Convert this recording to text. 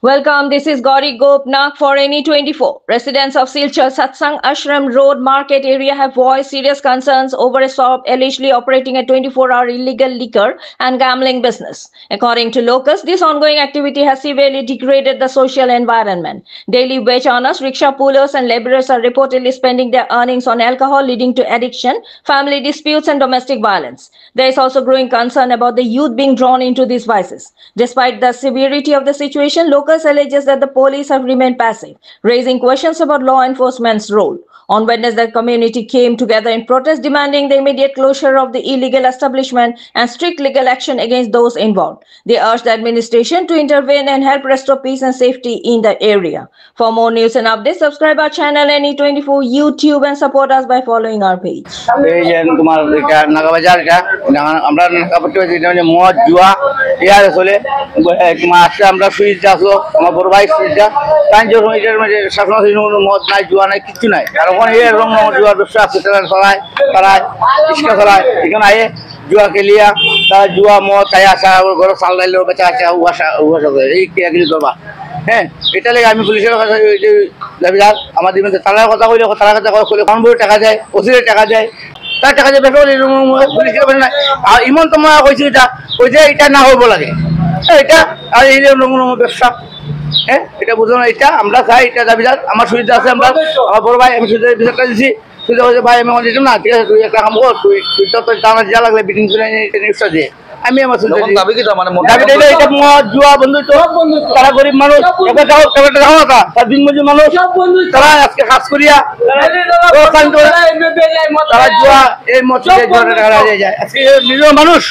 Welcome, this is Gauri Gopnath for NE24. Residents of Silchar Satsang Ashram Road Market area have voiced serious concerns over a shop allegedly operating a 24-hour illegal liquor and gambling business. According to locals, this ongoing activity has severely degraded the social environment. Daily wage earners, rickshaw pullers and laborers are reportedly spending their earnings on alcohol, leading to addiction, family disputes and domestic violence. There is also growing concern about the youth being drawn into these vices. Despite the severity of the situation, locals alleges that the police have remained passive, raising questions about law enforcement's role. On Wednesday, the community came together in protest demanding the immediate closure of the illegal establishment and strict legal action against those involved. They urged the administration to intervene and help restore peace and safety in the area. For more news and updates, subscribe our channel NE24 YouTube and support us by following our page. जुआ के लिए जुआ मत आशा घर चाल लाइल बच्चा आशा करवा हाँ এটা লাগে আমি পুলিশের কাছে দাবিদার আমাদের তারার কথা কইলে তারা কথা কইলে কনবো টাকা দেয় ওসিরে টাকা দেয় তার টাকা দিয়ে বেতন পুলিশের বলে না আর ইমন তো মা কইছে এটা কই যে এটা না হইব লাগে এটা আর এই ব্যবসা হ্যাঁ এটা বুঝো না এটা আমরা চাই এটা দাবিদার আমার সুবিধা আছে আমরা আমার বড় ভাই আমি সুবিধা বিচারটা দিছি সুবিধা হয়েছে ভাই আমি দিতাম না ঠিক আছে তুই একটা কাম কর তুই তো টানা যা লাগলে বিটিং করে নিউজটা দিয়ে আমি আমার দাবি কি মানে দাবি এটা জুয়া বন্ধু তো তারা গরিব মানুষ একটা যাও একটা যাও না তার দিন মজুর মানুষ তারা আজকে কাজ করিয়া তারা জুয়া এই মত দিয়ে জুয়া টাকা যায় আজকে নিজের মানুষ